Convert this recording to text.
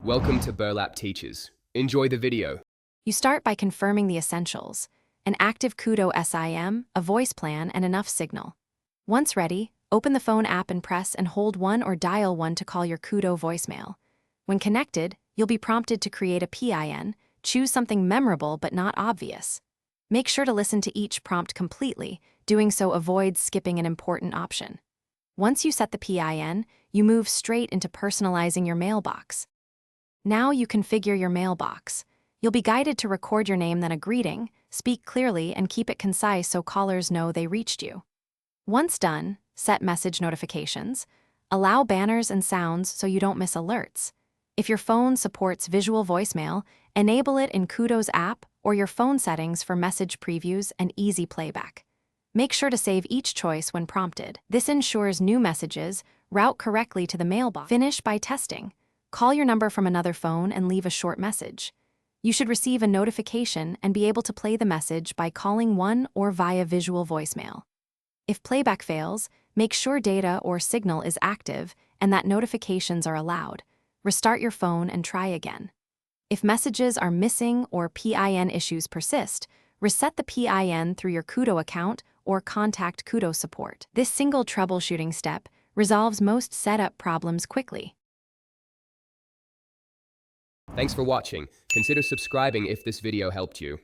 Welcome to Burlap Teachers. Enjoy the video. You start by confirming the essentials: an active Koodo SIM, a voice plan, and enough signal. Once ready, open the phone app and press and hold 1 or dial 1 to call your Koodo voicemail. When connected, you'll be prompted to create a PIN. Choose something memorable but not obvious. Make sure to listen to each prompt completely. Doing so avoids skipping an important option. Once you set the PIN, you move straight into personalizing your mailbox. Now you configure your mailbox. You'll be guided to record your name, then a greeting, speak clearly, and keep it concise so callers know they reached you. Once done, set message notifications. Allow banners and sounds so you don't miss alerts. If your phone supports visual voicemail, enable it in Koodo's app or your phone settings for message previews and easy playback. Make sure to save each choice when prompted. This ensures new messages route correctly to the mailbox. Finish by testing. Call your number from another phone and leave a short message. You should receive a notification and be able to play the message by calling one or via visual voicemail. If playback fails, make sure data or signal is active and that notifications are allowed. Restart your phone and try again. If messages are missing or PIN issues persist, reset the PIN through your Koodo account or contact Koodo support. This single troubleshooting step resolves most setup problems quickly. Thanks for watching. Consider subscribing if this video helped you.